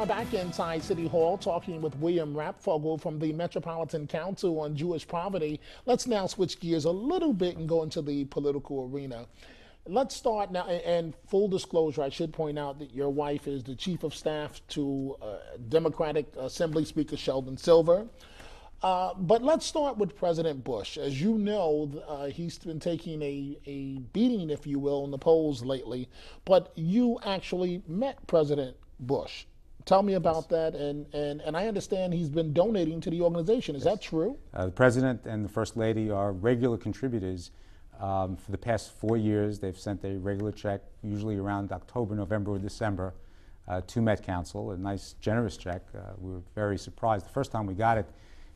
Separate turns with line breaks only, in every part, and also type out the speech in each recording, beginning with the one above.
back inside City Hall talking with William Rapfogel from the Metropolitan Council on Jewish Poverty. Let's now switch gears a little bit and go into the political arena. Let's start now, and full disclosure, I should point out that your wife is the Chief of Staff to Democratic Assembly Speaker Sheldon Silver. But let's start with President Bush. As you know, he's been taking a beating, if you will, in the polls lately. But you actually met President Bush. Tell me about that, and I understand he's been donating to the organization. Is that true?
The President and the First Lady are regular contributors. For the past 4 years, they've sent a regular check, usually around October, November, or December, to Met Council, a nice, generous check. We were very surprised. The first time we got it,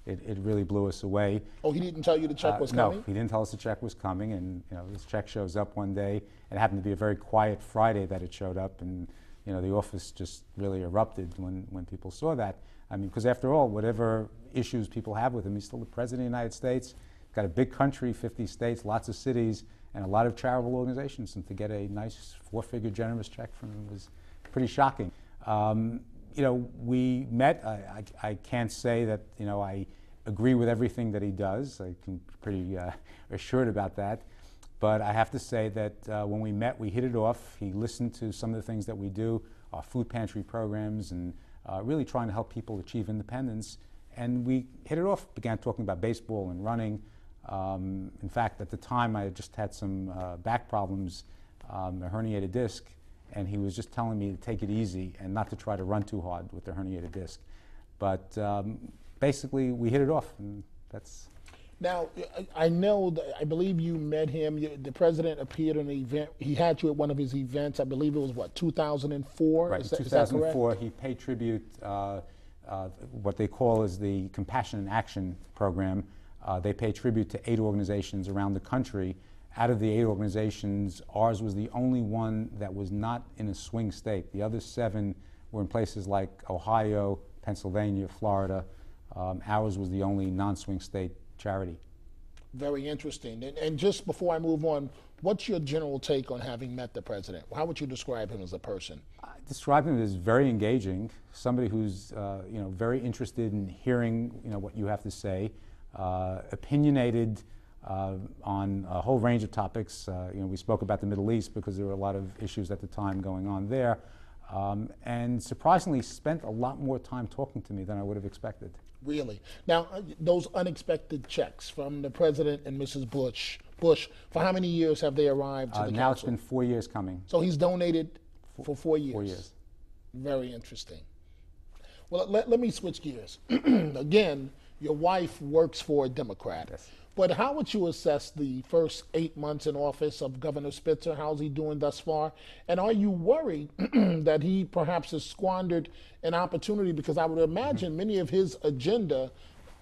it really blew us away.
Oh, he didn't tell you the check was coming?
No, he didn't tell us the check was coming, and this check shows up one day. It happened to be a very quiet Friday that it showed up, and the office just really erupted when people saw that. I mean, because after all, whatever issues people have with him, he's still the President of the United States. He's got a big country, 50 states, lots of cities, and a lot of charitable organizations. And to get a nice four-figure generous check from him was pretty shocking. We met. I can't say that I agree with everything that he does. I can be pretty assured about that. But I have to say that when we met, we hit it off. He listened to some of the things that we do, our food pantry programs, and really trying to help people achieve independence. And we hit it off, began talking about baseball and running. In fact, at the time, I just had some back problems, a herniated disc, and he was just telling me to take it easy and not to try to run too hard with the herniated disc. But basically, we hit it off, and that's...
Now, I know, I believe you met him. The president appeared in an event. He had you at one of his events. I believe it was, what, 2004?
Right,
is
2004, he paid tribute, what they call is the Compassion in Action program. They pay tribute to 8 organizations around the country. Out of the 8 organizations, ours was the only one that was not in a swing state. The other 7 were in places like Ohio, Pennsylvania, Florida. Ours was the only non-swing state charity.
Very interesting. And just before I move on, what's your general take on having met the president? How would you describe him as a person?
I describe him as very engaging, somebody who's very interested in hearing what you have to say, opinionated on a whole range of topics. We spoke about the Middle East because there were a lot of issues at the time going on there, and surprisingly spent a lot more time talking to me than I would have expected.
Really? Now, those unexpected checks from the President and Mrs. Bush, for how many years have they arrived to the council?
Now it's been 4 years coming.
So he's donated for 4 years?
4 years.
Very interesting. Well, let me switch gears. Again, your wife works for a Democrat.
Yes.
But how would you assess the first 8 months in office of Governor Spitzer? How's he doing thus far? And are you worried that he perhaps has squandered an opportunity? Because I would imagine many of his agenda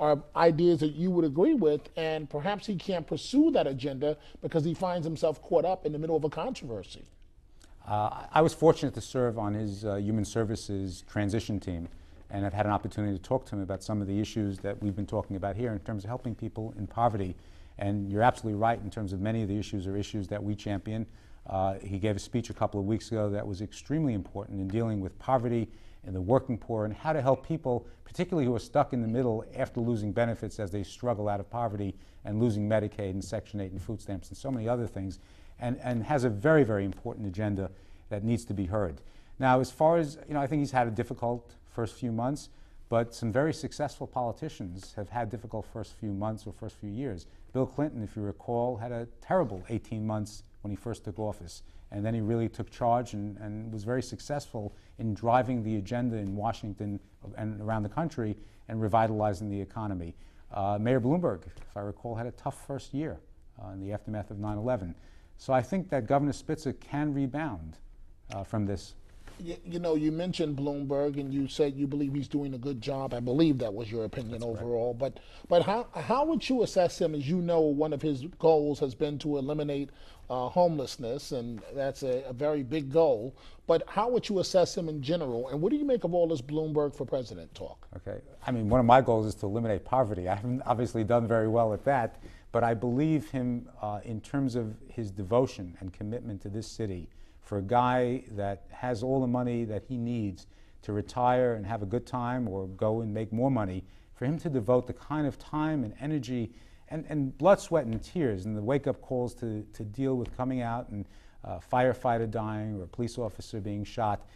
are ideas that you would agree with, and perhaps he can't pursue that agenda because he finds himself caught up in the middle of a controversy.
I was fortunate to serve on his Human Services transition team, and I've had an opportunity to talk to him about some of the issues that we've been talking about here in terms of helping people in poverty. And you're absolutely right in terms of many of the issues are issues that we champion. He gave a speech a couple of weeks ago that was extremely important in dealing with poverty and the working poor and how to help people, particularly who are stuck in the middle after losing benefits as they struggle out of poverty and losing Medicaid and Section 8 and food stamps and so many other things, and has a very, very important agenda that needs to be heard. Now, as far as, I think he's had a difficult first few months, but some very successful politicians have had difficult first few months or first few years. Bill Clinton, if you recall, had a terrible 18 months when he first took office, and then he really took charge and was very successful in driving the agenda in Washington and around the country and revitalizing the economy. Mayor Bloomberg, if I recall, had a tough first year in the aftermath of 9/11. So I think that Governor Spitzer can rebound from this.
You mentioned Bloomberg, and you said you believe he's doing a good job. I believe that was your opinion. That's overall. Right. But how would you assess him? As you know, one of his goals has been to eliminate homelessness, and that's a very big goal. But how would you assess him in general? And what do you make of all this Bloomberg for president talk?
Okay. I mean, one of my goals is to eliminate poverty. I haven't obviously done very well at that, but I believe him in terms of his devotion and commitment to this city. For a guy that has all the money that he needs to retire and have a good time or go and make more money, for him to devote the kind of time and energy and blood, sweat, and tears and the wake-up calls to deal with coming out and a firefighter dying or a police officer being shot,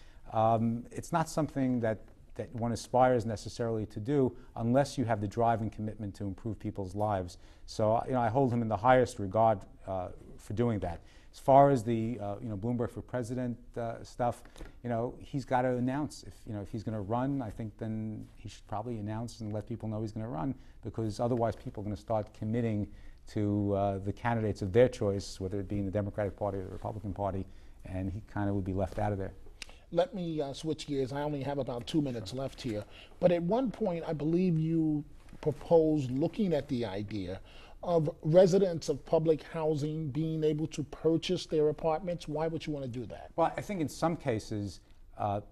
it's not something that one aspires necessarily to do unless you have the drive and commitment to improve people's lives. So I hold him in the highest regard for doing that. As far as the Bloomberg for President stuff, he's got to announce if he's going to run. I think then he should probably announce and let people know he's going to run, because otherwise people are going to start committing to the candidates of their choice, whether it be in the Democratic Party or the Republican Party, and he kind of would be left out of there.
Let me switch gears. I only have about 2 minutes left here. But at one point, I believe you proposed looking at the idea of residents of public housing being able to purchase their apartments. Why would you want to do that?
Well, I think in some cases,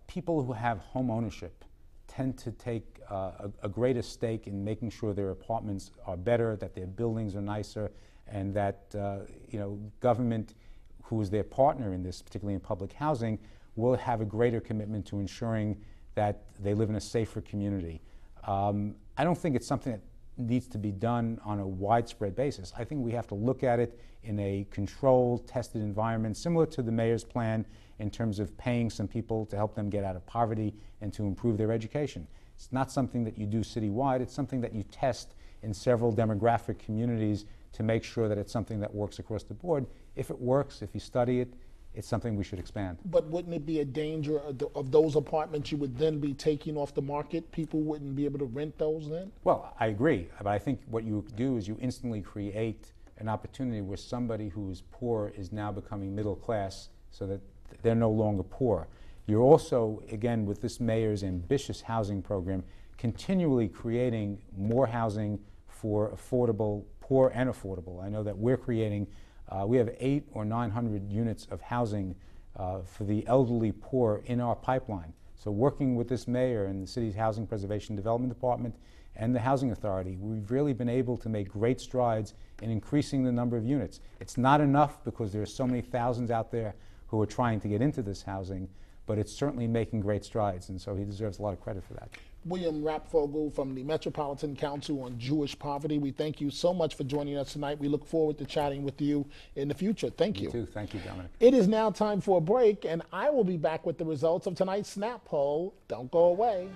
people who have home ownership tend to take a greater stake in making sure their apartments are better, that their buildings are nicer, and that government, who is their partner in this, particularly in public housing, will have a greater commitment to ensuring that they live in a safer community. I don't think it's something that needs to be done on a widespread basis. I think we have to look at it in a controlled, tested environment, similar to the mayor's plan in terms of paying some people to help them get out of poverty and to improve their education. It's not something that you do citywide. It's something that you test in several demographic communities to make sure that it's something that works across the board. If it works, if you study it, it's something we should expand.
But wouldn't it be a danger of those apartments you would then be taking off the market? People wouldn't be able to rent those then?
Well, I agree, but I think what you do is you instantly create an opportunity where somebody who is poor is now becoming middle class, so that they're no longer poor. You're also, again, with this mayor's ambitious housing program, continually creating more housing for affordable, poor and affordable. I know that we're creating we have 800 or 900 units of housing for the elderly poor in our pipeline. So working with this mayor and the city's Housing Preservation Development Department and the Housing Authority, we've really been able to make great strides in increasing the number of units. It's not enough because there are so many thousands out there who are trying to get into this housing, but it's certainly making great strides, and so he deserves a lot of credit for that.
William Rapfogel from the Metropolitan Council on Jewish Poverty, we thank you so much for joining us tonight. We look forward to chatting with you in the future. Thank you.
You too. Thank you, Dominic.
It is now time for a break, and I will be back with the results of tonight's Snap Poll. Don't go away.